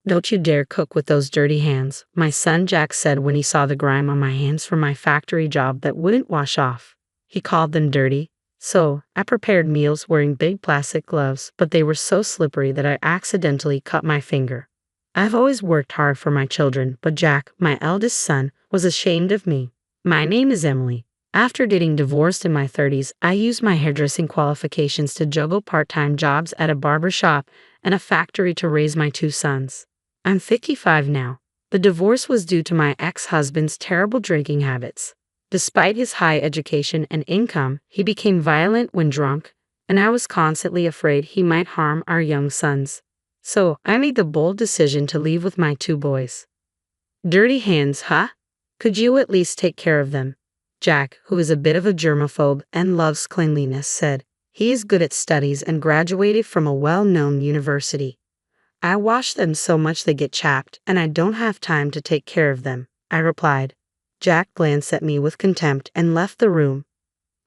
"Don't you dare cook with those dirty hands," my son Jack said when he saw the grime on my hands from my factory job that wouldn't wash off. He called them dirty. So, I prepared meals wearing big plastic gloves, but they were so slippery that I accidentally cut my finger. I've always worked hard for my children, but Jack, my eldest son, was ashamed of me. My name is Emily. After getting divorced in my 30s, I used my hairdressing qualifications to juggle part-time jobs at a barber shop and a factory to raise my 2 sons. I'm 55 now. The divorce was due to my ex-husband's terrible drinking habits. Despite his high education and income, he became violent when drunk, and I was constantly afraid he might harm our young sons. So, I made the bold decision to leave with my 2 boys. "Dirty hands, huh? Could you at least take care of them?" Jack, who is a bit of a germaphobe and loves cleanliness, said. He is good at studies and graduated from a well-known university. "I wash them so much they get chapped, and I don't have time to take care of them," I replied. Jack glanced at me with contempt and left the room.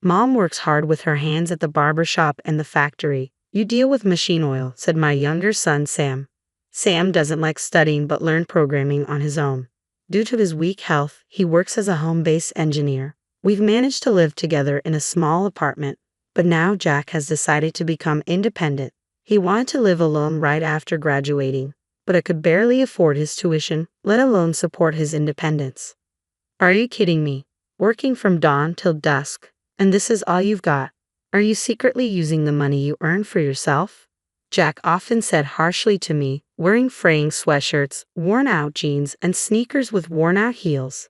"Mom works hard with her hands at the barber shop and the factory. You deal with machine oil," said my younger son Sam. Sam doesn't like studying but learned programming on his own. Due to his weak health, he works as a home-based engineer. We've managed to live together in a small apartment, but now Jack has decided to become independent. He wanted to live alone right after graduating, but I could barely afford his tuition, let alone support his independence. "Are you kidding me? Working from dawn till dusk, and this is all you've got? Are you secretly using the money you earn for yourself?" Jack often said harshly to me, wearing fraying sweatshirts, worn-out jeans, and sneakers with worn-out heels.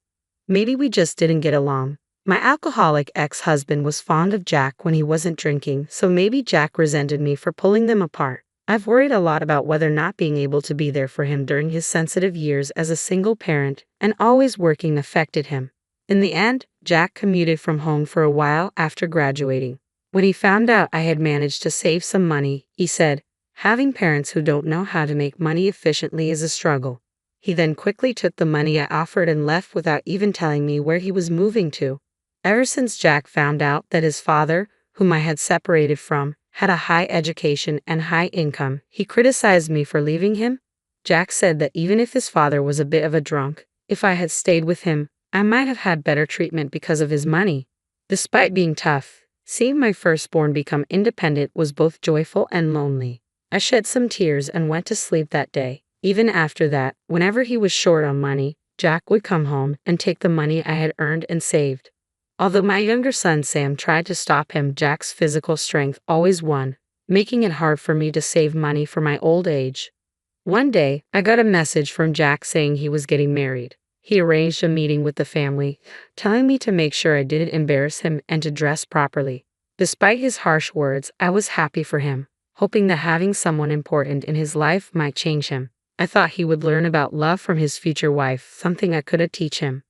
Maybe we just didn't get along. My alcoholic ex-husband was fond of Jack when he wasn't drinking, so maybe Jack resented me for pulling them apart. I've worried a lot about whether not being able to be there for him during his sensitive years as a single parent and always working affected him. In the end, Jack commuted from home for a while after graduating. When he found out I had managed to save some money, he said, "Having parents who don't know how to make money efficiently is a struggle." He then quickly took the money I offered and left without even telling me where he was moving to. Ever since Jack found out that his father, whom I had separated from, had a high education and high income, he criticized me for leaving him. Jack said that even if his father was a bit of a drunk, if I had stayed with him, I might have had better treatment because of his money. Despite being tough, seeing my firstborn become independent was both joyful and lonely. I shed some tears and went to sleep that day. Even after that, whenever he was short on money, Jack would come home and take the money I had earned and saved. Although my younger son Sam tried to stop him, Jack's physical strength always won, making it hard for me to save money for my old age. One day, I got a message from Jack saying he was getting married. He arranged a meeting with the family, telling me to make sure I didn't embarrass him and to dress properly. Despite his harsh words, I was happy for him, hoping that having someone important in his life might change him. I thought he would learn about love from his future wife, something I couldn't teach him.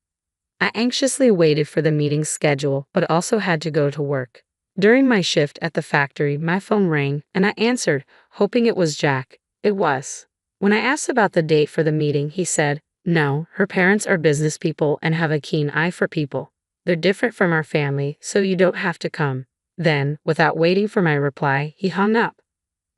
I anxiously waited for the meeting's schedule, but also had to go to work. During my shift at the factory, my phone rang, and I answered, hoping it was Jack. It was. When I asked about the date for the meeting, he said, "No, her parents are business people and have a keen eye for people. They're different from our family, so you don't have to come." Then, without waiting for my reply, he hung up.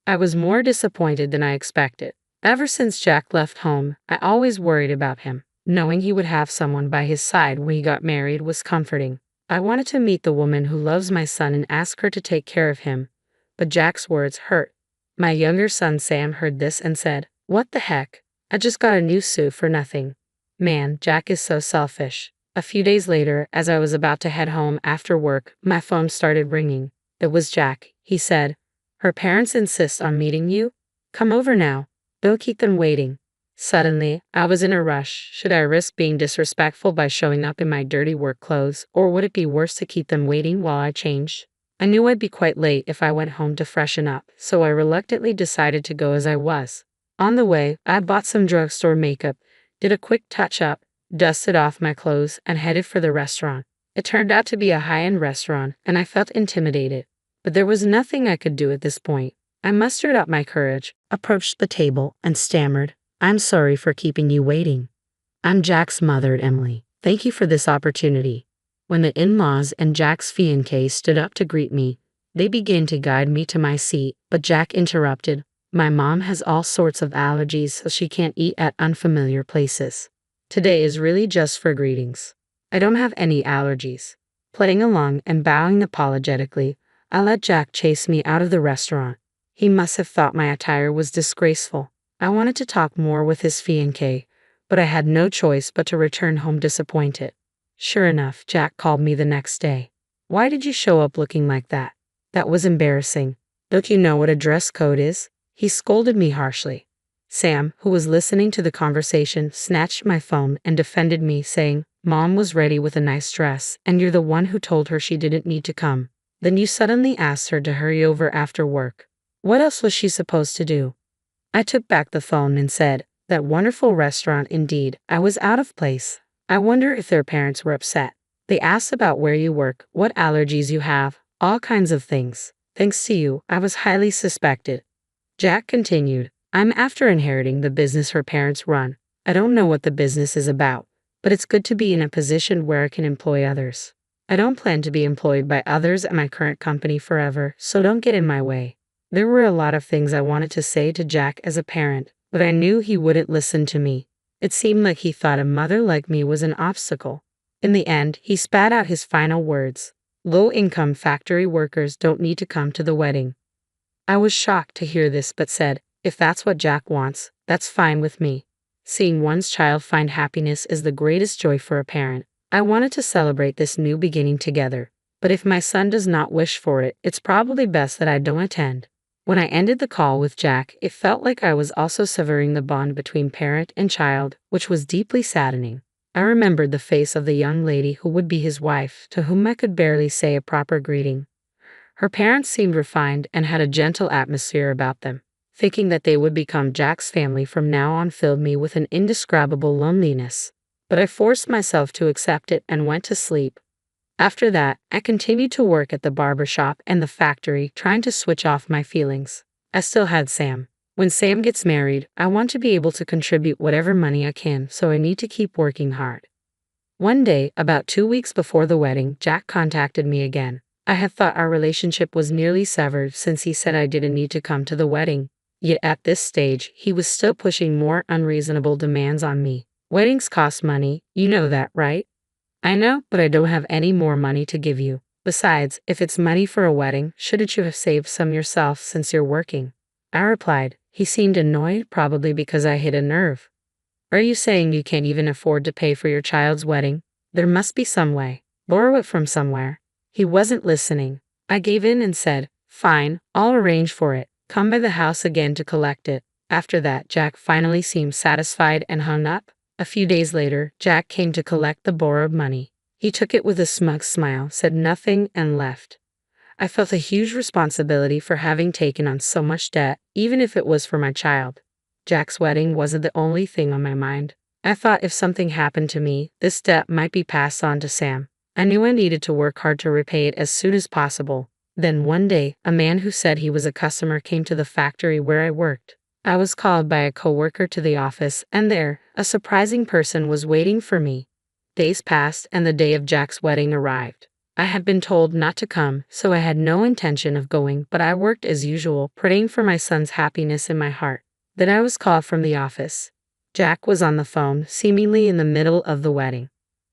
I was more disappointed than I expected. Ever since Jack left home, I always worried about him. Knowing he would have someone by his side when he got married was comforting. I wanted to meet the woman who loves my son and ask her to take care of him, but Jack's words hurt. My younger son Sam heard this and said, "What the heck? I just got a new suit for nothing." Man, Jack is so selfish. A few days later, as I was about to head home after work, my phone started ringing. It was Jack. He said, "Her parents insist on meeting you? Come over now. Don't keep them waiting." Suddenly, I was in a rush. Should I risk being disrespectful by showing up in my dirty work clothes, or would it be worse to keep them waiting while I changed? I knew I'd be quite late if I went home to freshen up, so I reluctantly decided to go as I was. On the way, I bought some drugstore makeup, did a quick touch-up, dusted off my clothes, and headed for the restaurant. It turned out to be a high-end restaurant, and I felt intimidated. But there was nothing I could do at this point. I mustered up my courage, approached the table, and stammered, "I'm sorry for keeping you waiting. I'm Jack's mother, Emily. Thank you for this opportunity." When the in-laws and Jack's fiancé stood up to greet me, they began to guide me to my seat, but Jack interrupted. My mom has all sorts of allergies, so she can't eat at unfamiliar places. Today is really just for greetings. I don't have any allergies. Playing along and bowing apologetically, I let Jack chase me out of the restaurant. He must have thought my attire was disgraceful. I wanted to talk more with his fiancée, but I had no choice but to return home disappointed. Sure enough, Jack called me the next day. "Why did you show up looking like that? That was embarrassing. Don't you know what a dress code is?" He scolded me harshly. Sam, who was listening to the conversation, snatched my phone and defended me, saying, "Mom was ready with a nice dress, and you're the one who told her she didn't need to come. Then you suddenly asked her to hurry over after work. What else was she supposed to do?" I took back the phone and said, "That wonderful restaurant indeed." I was out of place. I wonder if their parents were upset. They asked about where you work, what allergies you have, all kinds of things. Thanks to you, I was highly suspected. Jack continued, "I'm after inheriting the business her parents run. I don't know what the business is about, but it's good to be in a position where I can employ others. I don't plan to be employed by others at my current company forever, so don't get in my way." There were a lot of things I wanted to say to Jack as a parent, but I knew he wouldn't listen to me. It seemed like he thought a mother like me was an obstacle. In the end, he spat out his final words. "Low-income factory workers don't need to come to the wedding." I was shocked to hear this, but said, "If that's what Jack wants, that's fine with me." Seeing one's child find happiness is the greatest joy for a parent. I wanted to celebrate this new beginning together, but if my son does not wish for it, it's probably best that I don't attend. When I ended the call with Jack, it felt like I was also severing the bond between parent and child, which was deeply saddening. I remembered the face of the young lady who would be his wife, to whom I could barely say a proper greeting. Her parents seemed refined and had a gentle atmosphere about them. Thinking that they would become Jack's family from now on filled me with an indescribable loneliness. But I forced myself to accept it and went to sleep. After that, I continued to work at the barber shop and the factory, trying to switch off my feelings. I still had Sam. When Sam gets married, I want to be able to contribute whatever money I can, so I need to keep working hard. One day, about 2 weeks before the wedding, Jack contacted me again. I had thought our relationship was nearly severed since he said I didn't need to come to the wedding. Yet at this stage, he was still pushing more unreasonable demands on me. "Weddings cost money, you know that, right?" "I know, but I don't have any more money to give you. Besides, if it's money for a wedding, shouldn't you have saved some yourself since you're working?" I replied. He seemed annoyed, probably because I hit a nerve. "Are you saying you can't even afford to pay for your child's wedding? There must be some way. Borrow it from somewhere." He wasn't listening. I gave in and said, "Fine, I'll arrange for it. Come by the house again to collect it." After that, Jack finally seemed satisfied and hung up. A few days later, Jack came to collect the borrowed money. He took it with a smug smile, said nothing, and left. I felt a huge responsibility for having taken on so much debt, even if it was for my child. Jack's wedding wasn't the only thing on my mind. I thought if something happened to me, this debt might be passed on to Sam. I knew I needed to work hard to repay it as soon as possible. Then one day, a man who said he was a customer came to the factory where I worked. I was called by a coworker to the office, and there, a surprising person was waiting for me. Days passed, and the day of Jack's wedding arrived. I had been told not to come, so I had no intention of going, but I worked as usual, praying for my son's happiness in my heart. Then I was called from the office. Jack was on the phone, seemingly in the middle of the wedding.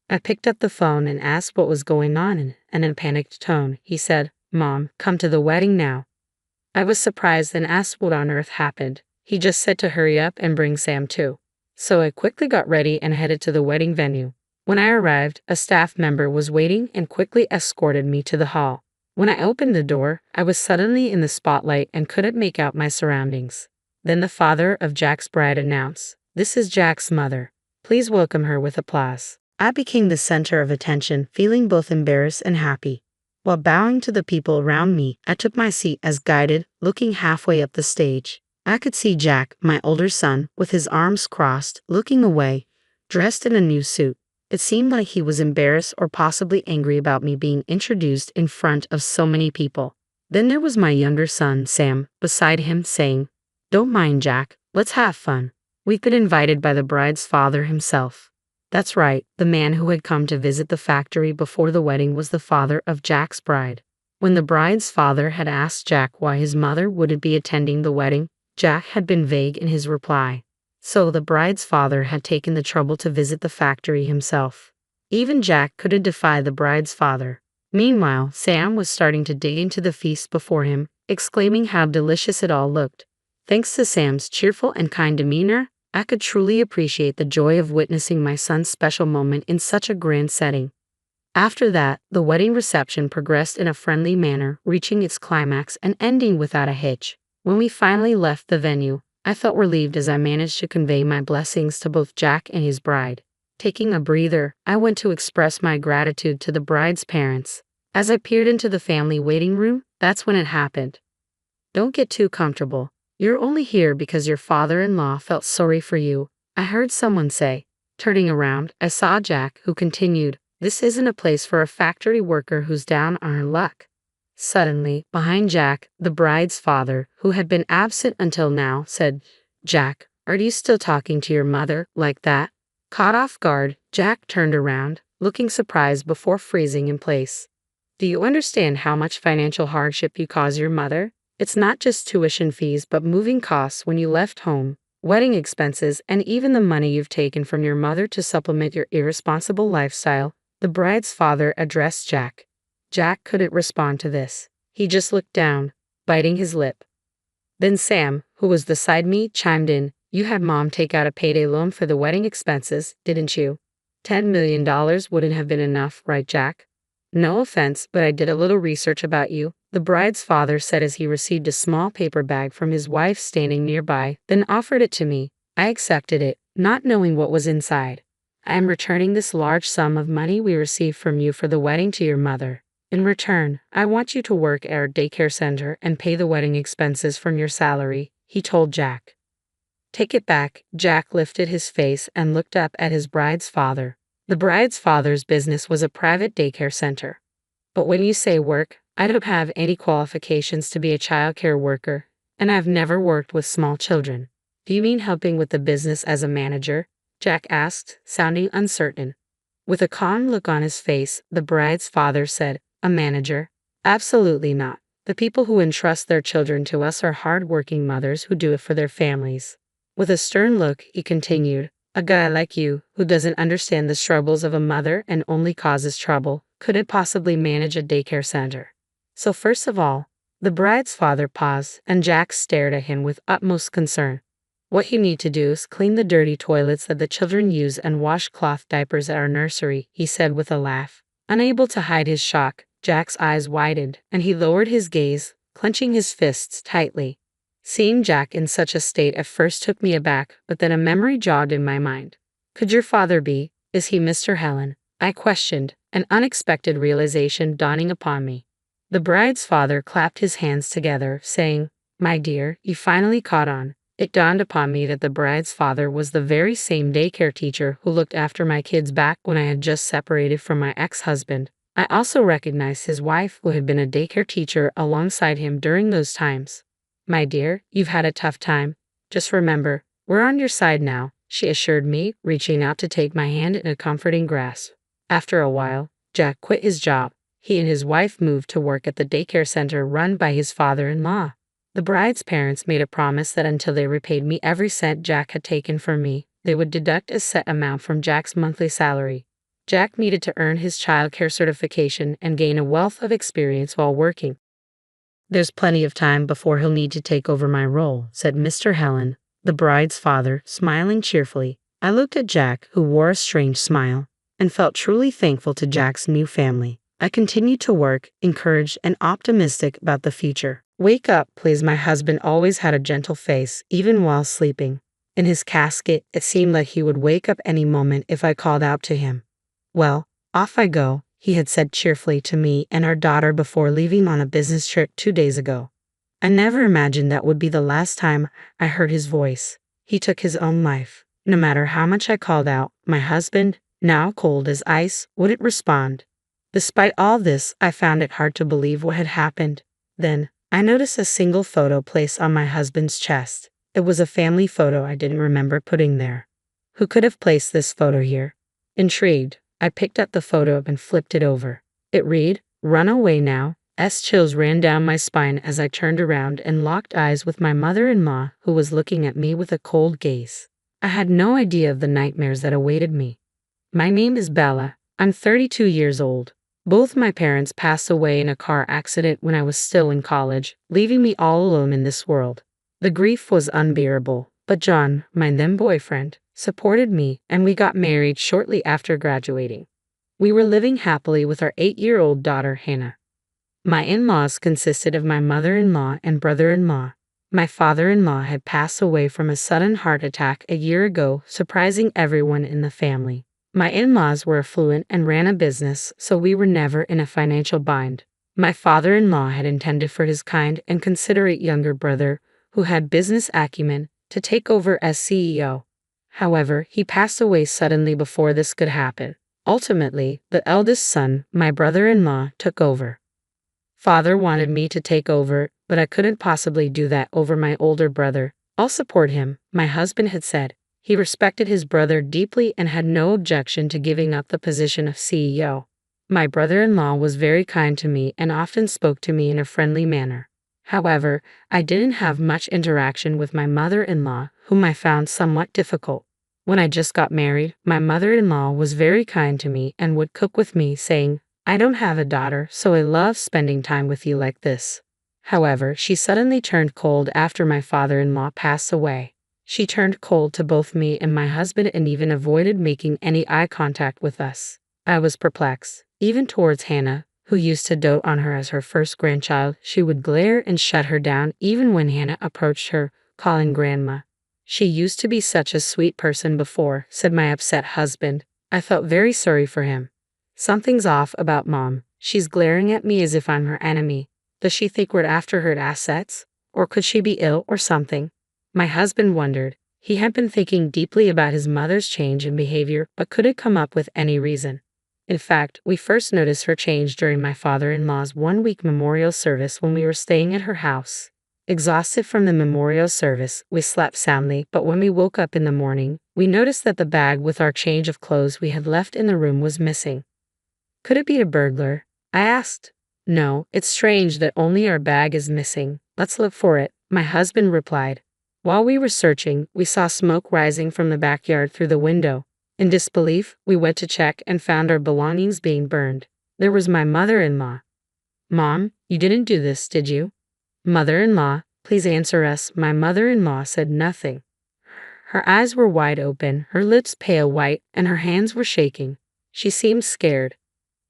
I picked up the phone and asked what was going on, and in a panicked tone, he said, "Mom, come to the wedding now." I was surprised and asked what on earth happened. He just said to hurry up and bring Sam too. So I quickly got ready and headed to the wedding venue. When I arrived, a staff member was waiting and quickly escorted me to the hall. When I opened the door, I was suddenly in the spotlight and couldn't make out my surroundings. Then the father of Jack's bride announced, "This is Jack's mother. Please welcome her with applause." I became the center of attention, feeling both embarrassed and happy. While bowing to the people around me, I took my seat as guided, looking halfway up the stage. I could see Jack, my older son, with his arms crossed, looking away, dressed in a new suit. It seemed like he was embarrassed or possibly angry about me being introduced in front of so many people. Then there was my younger son, Sam, beside him, saying, "Don't mind Jack, let's have fun. We've been invited by the bride's father himself." That's right, the man who had come to visit the factory before the wedding was the father of Jack's bride. When the bride's father had asked Jack why his mother wouldn't be attending the wedding, Jack had been vague in his reply. So the bride's father had taken the trouble to visit the factory himself. Even Jack couldn't defy the bride's father. Meanwhile, Sam was starting to dig into the feast before him, exclaiming how delicious it all looked. Thanks to Sam's cheerful and kind demeanor, I could truly appreciate the joy of witnessing my son's special moment in such a grand setting. After that, the wedding reception progressed in a friendly manner, reaching its climax and ending without a hitch. When we finally left the venue, I felt relieved as I managed to convey my blessings to both Jack and his bride. Taking a breather, I went to express my gratitude to the bride's parents. As I peered into the family waiting room, that's when it happened. Don't get too comfortable. You're only here because your father-in-law felt sorry for you, I heard someone say. Turning around, I saw Jack, who continued, "This isn't a place for a factory worker who's down on her luck." Suddenly, behind Jack, the bride's father, who had been absent until now, said, "Jack, are you still talking to your mother like that?" Caught off guard, Jack turned around, looking surprised before freezing in place. "Do you understand how much financial hardship you cause your mother? It's not just tuition fees but moving costs when you left home, wedding expenses, and even the money you've taken from your mother to supplement your irresponsible lifestyle." The bride's father addressed Jack. Jack couldn't respond to this. He just looked down, biting his lip. Then Sam, who was beside me, chimed in, "You had Mom take out a payday loan for the wedding expenses, didn't you? $10 million wouldn't have been enough, right, Jack?" "No offense, but I did a little research about you," the bride's father said as he received a small paper bag from his wife standing nearby, then offered it to me. I accepted it, not knowing what was inside. "I am returning this large sum of money we received from you for the wedding to your mother. In return, I want you to work at our daycare center and pay the wedding expenses from your salary," he told Jack. "Take it back." Jack lifted his face and looked up at his bride's father. The bride's father's business was a private daycare center. "But when you say work, I don't have any qualifications to be a childcare worker, and I've never worked with small children." "Do you mean helping with the business as a manager?" Jack asked, sounding uncertain. With a calm look on his face, the bride's father said, "A manager? Absolutely not. The people who entrust their children to us are hard-working mothers who do it for their families." With a stern look, he continued, "A guy like you, who doesn't understand the struggles of a mother and only causes trouble, couldn't possibly manage a daycare center." So first of all, the bride's father paused, and Jack stared at him with utmost concern. "What you need to do is clean the dirty toilets that the children use and wash cloth diapers at our nursery," he said with a laugh. Unable to hide his shock, Jack's eyes widened, and he lowered his gaze, clenching his fists tightly. Seeing Jack in such a state at first took me aback, but then a memory jogged in my mind. "Could your father be? Is he Mr. Helen?" I questioned, an unexpected realization dawning upon me. The bride's father clapped his hands together, saying, "My dear, you finally caught on." It dawned upon me that the bride's father was the very same daycare teacher who looked after my kids back when I had just separated from my ex-husband. I also recognized his wife, who had been a daycare teacher alongside him during those times. "My dear, you've had a tough time. Just remember, we're on your side now," she assured me, reaching out to take my hand in a comforting grasp. After a while, Jack quit his job. He and his wife moved to work at the daycare center run by his father-in-law. The bride's parents made a promise that until they repaid me every cent Jack had taken from me, they would deduct a set amount from Jack's monthly salary. Jack needed to earn his childcare certification and gain a wealth of experience while working. "There's plenty of time before he'll need to take over my role," said Mr. Helen, the bride's father, smiling cheerfully. I looked at Jack, who wore a strange smile, and felt truly thankful to Jack's new family. I continued to work, encouraged and optimistic about the future. "Wake up, please." My husband always had a gentle face, even while sleeping. In his casket, it seemed like he would wake up any moment if I called out to him. "Well, off I go," he had said cheerfully to me and our daughter before leaving on a business trip 2 days ago. I never imagined that would be the last time I heard his voice. He took his own life. No matter how much I called out, my husband, now cold as ice, wouldn't respond. Despite all this, I found it hard to believe what had happened. Then, I noticed a single photo placed on my husband's chest. It was a family photo I didn't remember putting there. Who could have placed this photo here? Intrigued, I picked up the photo and flipped it over. It read, "Run away now, Chills ran down my spine as I turned around and locked eyes with my mother-in-law, who was looking at me with a cold gaze. I had no idea of the nightmares that awaited me. My name is Bella. I'm 32 years old. Both my parents passed away in a car accident when I was still in college, leaving me all alone in this world. The grief was unbearable, but John, my then boyfriend, supported me, and we got married shortly after graduating. We were living happily with our 8-year-old daughter, Hannah. My in-laws consisted of my mother-in-law and brother-in-law. My father-in-law had passed away from a sudden heart attack a year ago, surprising everyone in the family. My in-laws were affluent and ran a business, so we were never in a financial bind. My father-in-law had intended for his kind and considerate younger brother, who had business acumen, to take over as CEO. However, he passed away suddenly before this could happen. Ultimately, the eldest son, my brother-in-law, took over. Father wanted me to take over, but I couldn't possibly do that over my older brother. I'll support him, my husband had said. He respected his brother deeply and had no objection to giving up the position of CEO. My brother-in-law was very kind to me and often spoke to me in a friendly manner. However, I didn't have much interaction with my mother-in-law, whom I found somewhat difficult. When I just got married, my mother-in-law was very kind to me and would cook with me, saying, "I don't have a daughter, so I love spending time with you like this." However, she suddenly turned cold after my father-in-law passed away. She turned cold to both me and my husband and even avoided making any eye contact with us. I was perplexed, even towards Hannah, who used to dote on her as her first grandchild. She would glare and shut her down even when Hannah approached her, calling grandma. "She used to be such a sweet person before," said my upset husband. I felt very sorry for him. "Something's off about Mom. She's glaring at me as if I'm her enemy. Does she think we're after her assets? Or could she be ill or something?" My husband wondered. He had been thinking deeply about his mother's change in behavior but couldn't come up with any reason. In fact, we first noticed her change during my father-in-law's one-week memorial service when we were staying at her house. Exhausted from the memorial service, we slept soundly, but when we woke up in the morning, we noticed that the bag with our change of clothes we had left in the room was missing. "Could it be a burglar?" I asked. "No, it's strange that only our bag is missing. Let's look for it," my husband replied. While we were searching, we saw smoke rising from the backyard through the window. In disbelief, we went to check and found our belongings being burned. There was my mother-in-law. "Mom, you didn't do this, did you?" "Mother-in-law, please answer us." My mother-in-law said nothing. Her eyes were wide open, her lips pale white, and her hands were shaking. She seemed scared.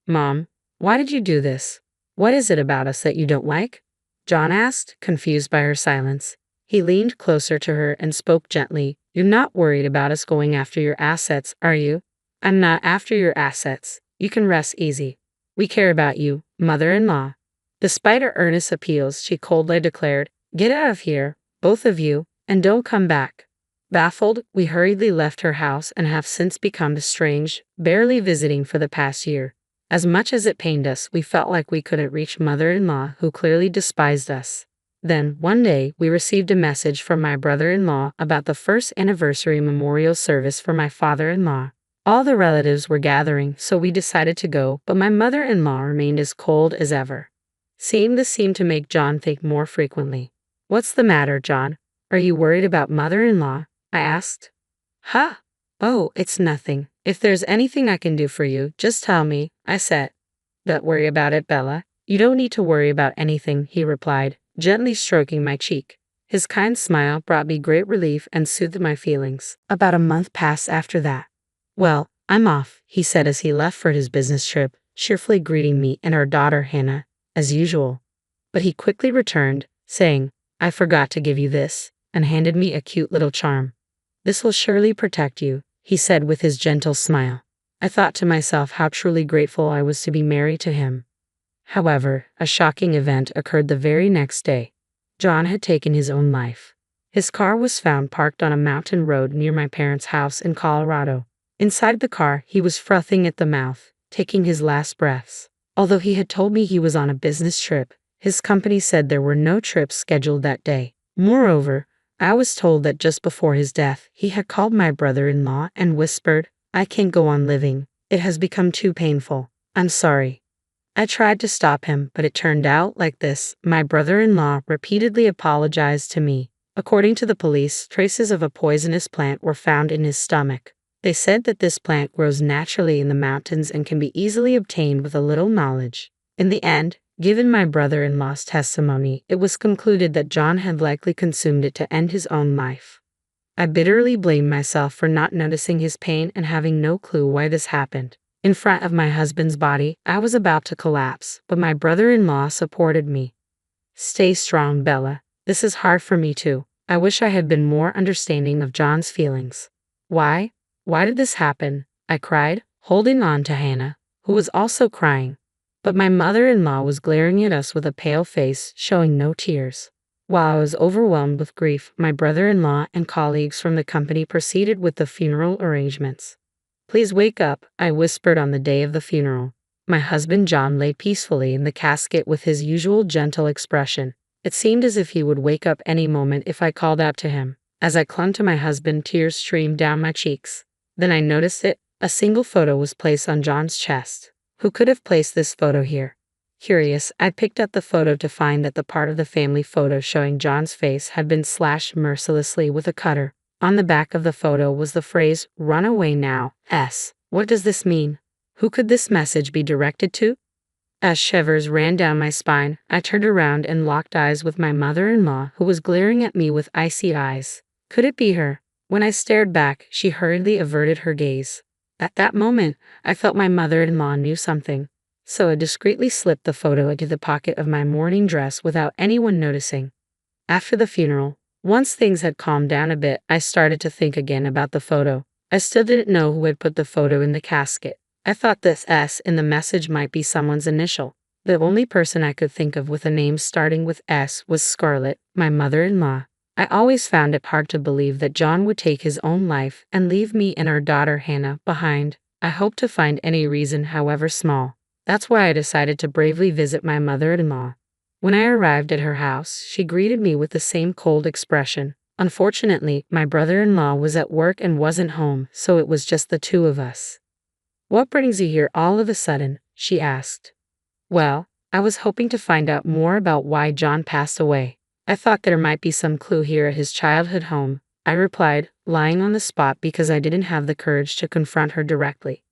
"Mom, why did you do this? What is it about us that you don't like?" John asked, confused by her silence. He leaned closer to her and spoke gently. "You're not worried about us going after your assets, are you?" "I'm not after your assets. You can rest easy. We care about you, mother-in-law." Despite her earnest appeals, she coldly declared, "Get out of here, both of you, and don't come back." Baffled, we hurriedly left her house and have since become estranged, barely visiting for the past year. As much as it pained us, we felt like we couldn't reach mother-in-law, who clearly despised us. Then, one day, we received a message from my brother-in-law about the first anniversary memorial service for my father-in-law. All the relatives were gathering, so we decided to go, but my mother-in-law remained as cold as ever. Seeing this seemed to make John think more frequently. "What's the matter, John? Are you worried about mother-in-law?" I asked. "Huh? Oh, it's nothing. If there's anything I can do for you, just tell me," I said. "Don't worry about it, Bella. You don't need to worry about anything," he replied, gently stroking my cheek. His kind smile brought me great relief and soothed my feelings. About a month passed after that. "Well, I'm off," he said as he left for his business trip, cheerfully greeting me and our daughter Hannah, as usual. But he quickly returned, saying, "I forgot to give you this," and handed me a cute little charm. "This will surely protect you," he said with his gentle smile. I thought to myself how truly grateful I was to be married to him. However, a shocking event occurred the very next day. John had taken his own life. His car was found parked on a mountain road near my parents' house in Colorado. Inside the car, he was frothing at the mouth, taking his last breaths. Although he had told me he was on a business trip, his company said there were no trips scheduled that day. Moreover, I was told that just before his death, he had called my brother-in-law and whispered, "I can't go on living. It has become too painful. I'm sorry." I tried to stop him, but it turned out like this. My brother-in-law repeatedly apologized to me. According to the police, traces of a poisonous plant were found in his stomach. They said that this plant grows naturally in the mountains and can be easily obtained with a little knowledge. In the end, given my brother-in-law's testimony, it was concluded that John had likely consumed it to end his own life. I bitterly blamed myself for not noticing his pain and having no clue why this happened. In front of my husband's body, I was about to collapse, but my brother-in-law supported me. "Stay strong, Bella. This is hard for me too. I wish I had been more understanding of John's feelings." "Why? Why did this happen?" I cried, holding on to Hannah, who was also crying. But my mother-in-law was glaring at us with a pale face, showing no tears. While I was overwhelmed with grief, my brother-in-law and colleagues from the company proceeded with the funeral arrangements. "Please wake up," I whispered on the day of the funeral. My husband John lay peacefully in the casket with his usual gentle expression. It seemed as if he would wake up any moment if I called out to him. As I clung to my husband, tears streamed down my cheeks. Then I noticed it. A single photo was placed on John's chest. Who could have placed this photo here? Curious, I picked up the photo to find that the part of the family photo showing John's face had been slashed mercilessly with a cutter. On the back of the photo was the phrase, "Run away now, S." What does this mean? Who could this message be directed to? As shivers ran down my spine, I turned around and locked eyes with my mother-in-law, who was glaring at me with icy eyes. Could it be her? When I stared back, she hurriedly averted her gaze. At that moment, I felt my mother-in-law knew something. So I discreetly slipped the photo into the pocket of my mourning dress without anyone noticing. After the funeral, once things had calmed down a bit, I started to think again about the photo. I still didn't know who had put the photo in the casket. I thought this S in the message might be someone's initial. The only person I could think of with a name starting with S was Scarlett, my mother-in-law. I always found it hard to believe that John would take his own life and leave me and our daughter Hannah behind. I hoped to find any reason, however small. That's why I decided to bravely visit my mother-in-law. When I arrived at her house, she greeted me with the same cold expression. Unfortunately, my brother-in-law was at work and wasn't home, so it was just the two of us. "What brings you here all of a sudden?" she asked. "Well, I was hoping to find out more about why John passed away. I thought there might be some clue here at his childhood home," I replied, lying on the spot because I didn't have the courage to confront her directly.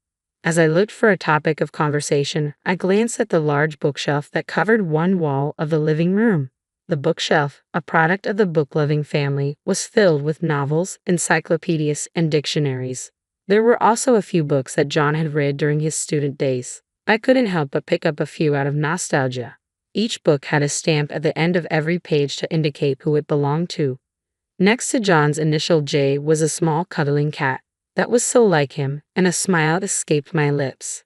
As I looked for a topic of conversation, I glanced at the large bookshelf that covered one wall of the living room. The bookshelf, a product of the book-loving family, was filled with novels, encyclopedias, and dictionaries. There were also a few books that John had read during his student days. I couldn't help but pick up a few out of nostalgia. Each book had a stamp at the end of every page to indicate who it belonged to. Next to John's initial J was a small cuddling cat. That was so like him, and a smile escaped my lips.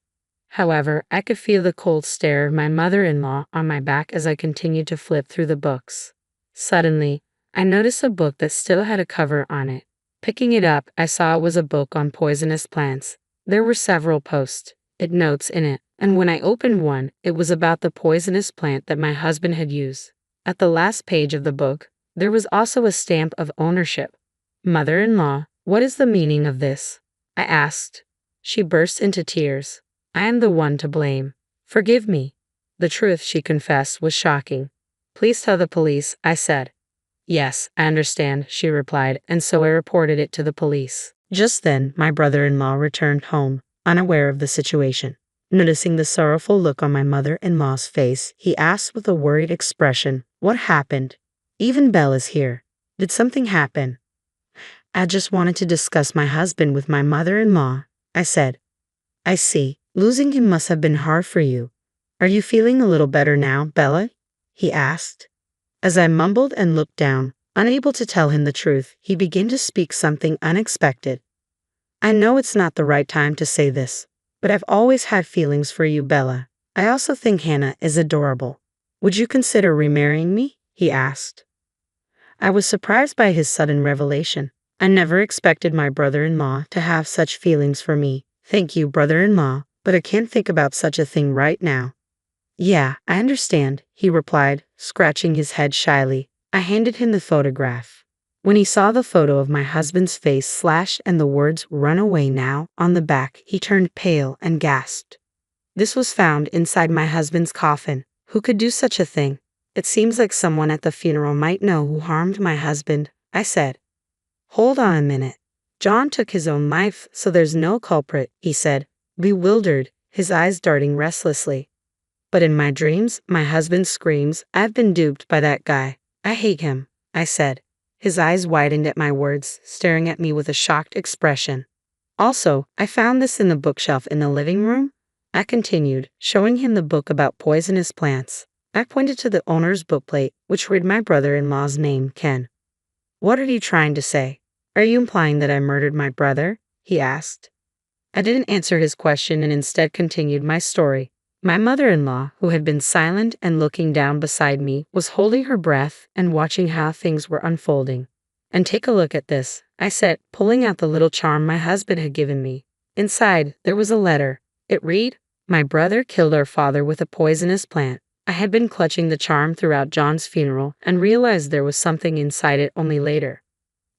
However, I could feel the cold stare of my mother-in-law on my back as I continued to flip through the books. Suddenly, I noticed a book that still had a cover on it. Picking it up, I saw it was a book on poisonous plants. There were several post-it notes in it, and when I opened one, it was about the poisonous plant that my husband had used. At the last page of the book, there was also a stamp of ownership. "Mother-in-law, what is the meaning of this?" I asked. She burst into tears. "I am the one to blame. Forgive me." The truth, she confessed, was shocking. "Please tell the police," I said. "Yes, I understand," she replied, and so I reported it to the police. Just then, my brother-in-law returned home, unaware of the situation. Noticing the sorrowful look on my mother-in-law's face, he asked with a worried expression, "What happened? Even Bella's here. Did something happen?" "I just wanted to discuss my husband with my mother-in-law," I said. "I see. Losing him must have been hard for you. Are you feeling a little better now, Bella?" he asked. As I mumbled and looked down, unable to tell him the truth, he began to speak something unexpected. "I know it's not the right time to say this, but I've always had feelings for you, Bella. I also think Hannah is adorable. Would you consider remarrying me?" he asked. I was surprised by his sudden revelation. I never expected my brother-in-law to have such feelings for me. "Thank you, brother-in-law, but I can't think about such a thing right now." "Yeah, I understand," he replied, scratching his head shyly. I handed him the photograph. When he saw the photo of my husband's face slashed and the words "Run away now" on the back, he turned pale and gasped. This was found inside my husband's coffin. Who could do such a thing? It seems like someone at the funeral might know who harmed my husband, I said. Hold on a minute. John took his own life, so there's no culprit, he said, bewildered, his eyes darting restlessly. But in my dreams, my husband screams, I've been duped by that guy. I hate him, I said. His eyes widened at my words, staring at me with a shocked expression. Also, I found this in the bookshelf in the living room, I continued, showing him the book about poisonous plants. I pointed to the owner's bookplate, which read my brother-in-law's name, Ken. What are you trying to say? Are you implying that I murdered my brother? He asked. I didn't answer his question and instead continued my story. My mother-in-law, who had been silent and looking down beside me, was holding her breath and watching how things were unfolding. And take a look at this, I said, pulling out the little charm my husband had given me. Inside, there was a letter. It read, my brother killed our father with a poisonous plant. I had been clutching the charm throughout John's funeral and realized there was something inside it only later.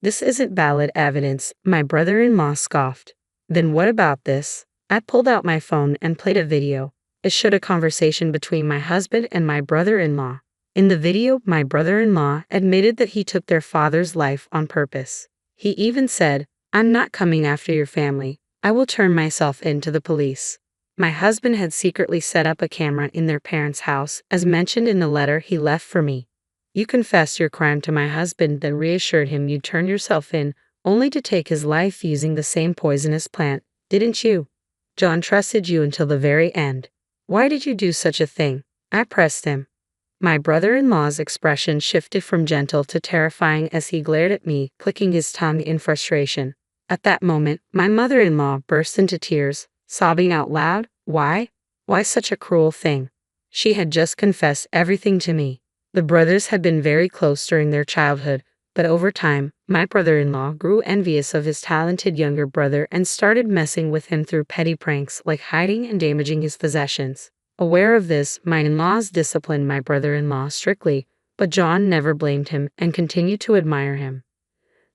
This isn't valid evidence, my brother-in-law scoffed. Then what about this? I pulled out my phone and played a video. It showed a conversation between my husband and my brother-in-law. In the video, my brother-in-law admitted that he took their father's life on purpose. He even said, I'm not coming after your family. I will turn myself in to the police. My husband had secretly set up a camera in their parents' house, as mentioned in the letter he left for me. You confessed your crime to my husband, then reassured him you'd turn yourself in, only to take his life using the same poisonous plant, didn't you? John trusted you until the very end. Why did you do such a thing? I pressed him. My brother-in-law's expression shifted from gentle to terrifying as he glared at me, clicking his tongue in frustration. At that moment, my mother-in-law burst into tears, sobbing out loud. Why? Why such a cruel thing? She had just confessed everything to me. The brothers had been very close during their childhood, but over time, my brother-in-law grew envious of his talented younger brother and started messing with him through petty pranks like hiding and damaging his possessions. Aware of this, my in-laws disciplined my brother-in-law strictly, but John never blamed him and continued to admire him.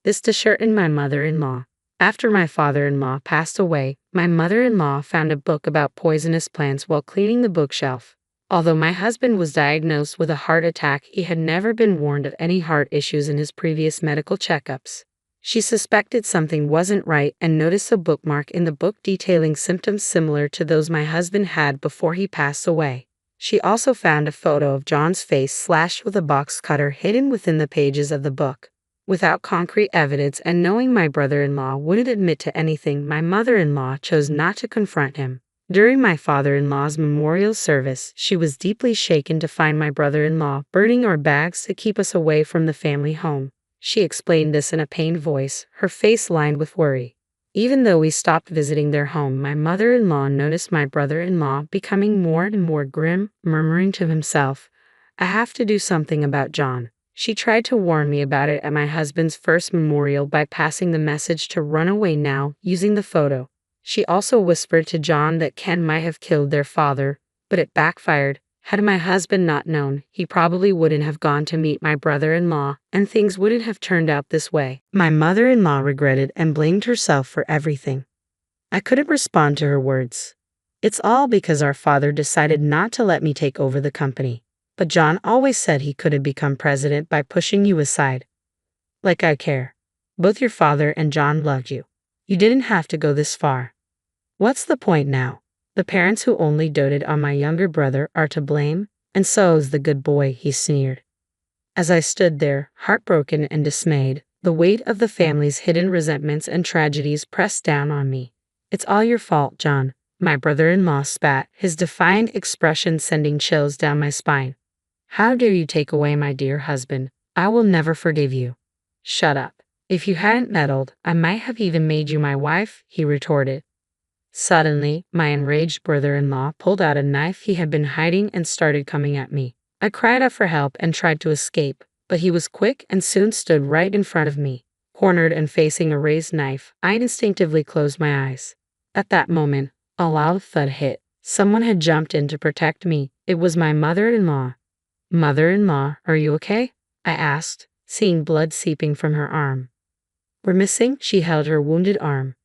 This disheartened my mother-in-law. After my father-in-law passed away, my mother-in-law found a book about poisonous plants while cleaning the bookshelf. Although my husband was diagnosed with a heart attack, he had never been warned of any heart issues in his previous medical checkups. She suspected something wasn't right and noticed a bookmark in the book detailing symptoms similar to those my husband had before he passed away. She also found a photo of John's face slashed with a box cutter hidden within the pages of the book. Without concrete evidence and knowing my brother-in-law wouldn't admit to anything, my mother-in-law chose not to confront him. During my father-in-law's memorial service, she was deeply shaken to find my brother-in-law burning our bags to keep us away from the family home. She explained this in a pained voice, her face lined with worry. Even though we stopped visiting their home, my mother-in-law noticed my brother-in-law becoming more and more grim, murmuring to himself, I have to do something about John. She tried to warn me about it at my husband's first memorial by passing the message to run away now, using the photo. She also whispered to John that Ken might have killed their father, but it backfired. Had my husband not known, he probably wouldn't have gone to meet my brother-in-law, and things wouldn't have turned out this way. My mother-in-law regretted and blamed herself for everything. I couldn't respond to her words. It's all because our father decided not to let me take over the company. But John always said he could have become president by pushing you aside. Like I care. Both your father and John loved you. You didn't have to go this far. What's the point now? The parents who only doted on my younger brother are to blame, and so is the good boy, he sneered. As I stood there, heartbroken and dismayed, the weight of the family's hidden resentments and tragedies pressed down on me. It's all your fault, John, my brother-in-law spat, his defiant expression sending chills down my spine. How dare you take away my dear husband? I will never forgive you. Shut up. If you hadn't meddled, I might have even made you my wife, he retorted. Suddenly, my enraged brother-in-law pulled out a knife he had been hiding and started coming at me. I cried out for help and tried to escape, but he was quick and soon stood right in front of me. Cornered and facing a raised knife, I instinctively closed my eyes. At that moment, a loud thud hit. Someone had jumped in to protect me. It was my mother-in-law. Mother-in-law, are you okay? I asked, seeing blood seeping from her arm. We're missing? She held her wounded arm.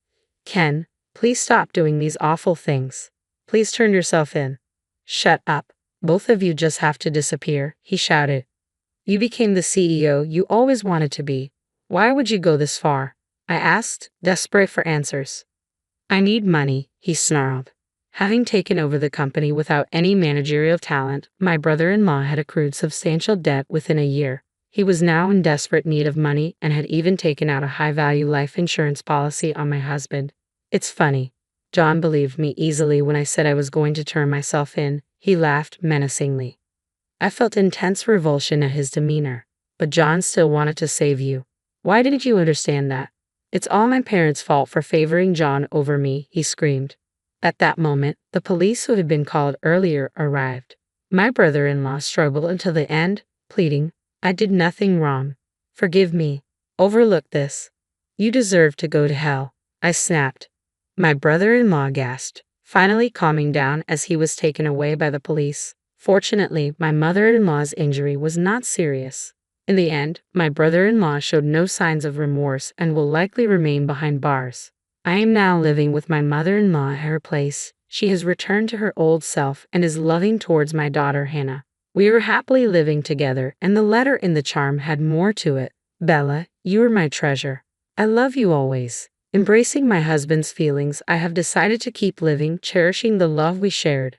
Ken, please stop doing these awful things. Please turn yourself in. Shut up. Both of you just have to disappear, he shouted. You became the CEO you always wanted to be. Why would you go this far? I asked, desperate for answers. I need money, he snarled. Having taken over the company without any managerial talent, my brother-in-law had accrued substantial debt within a year. He was now in desperate need of money and had even taken out a high-value life insurance policy on my husband. It's funny. John believed me easily when I said I was going to turn myself in. He laughed menacingly. I felt intense revulsion at his demeanor. But John still wanted to save you. Why didn't you understand that? It's all my parents' fault for favoring John over me, he screamed. At that moment, the police who had been called earlier arrived. My brother-in-law struggled until the end, pleading, I did nothing wrong. Forgive me. Overlook this. You deserve to go to hell. I snapped. My brother-in-law gasped, finally calming down as he was taken away by the police. Fortunately, my mother-in-law's injury was not serious. In the end, my brother-in-law showed no signs of remorse and will likely remain behind bars. I am now living with my mother-in-law at her place. She has returned to her old self and is loving towards my daughter Hannah. We were happily living together, and the letter in the charm had more to it. Bella, you are my treasure. I love you always. Embracing my husband's feelings, I have decided to keep living, cherishing the love we shared.